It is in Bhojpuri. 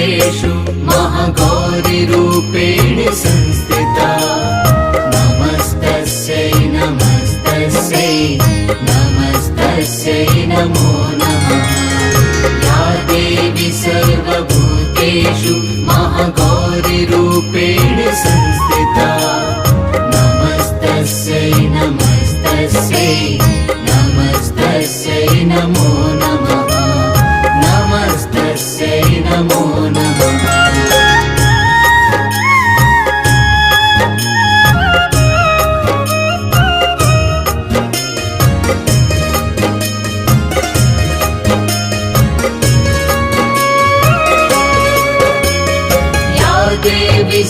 सर्वभूतेषु महागौरीरूपेण संस्थिता नमस्तस्यै नमस्तस्यै नमस्तस्यै नमो नमः या देवी सर्वभूतेषु महागौरीरूपेण संस्थिता नमस्तस्यै नमस्तस्यै नमस्तस्यै नमो नमः नमस्तस्यै नमो नमः देवी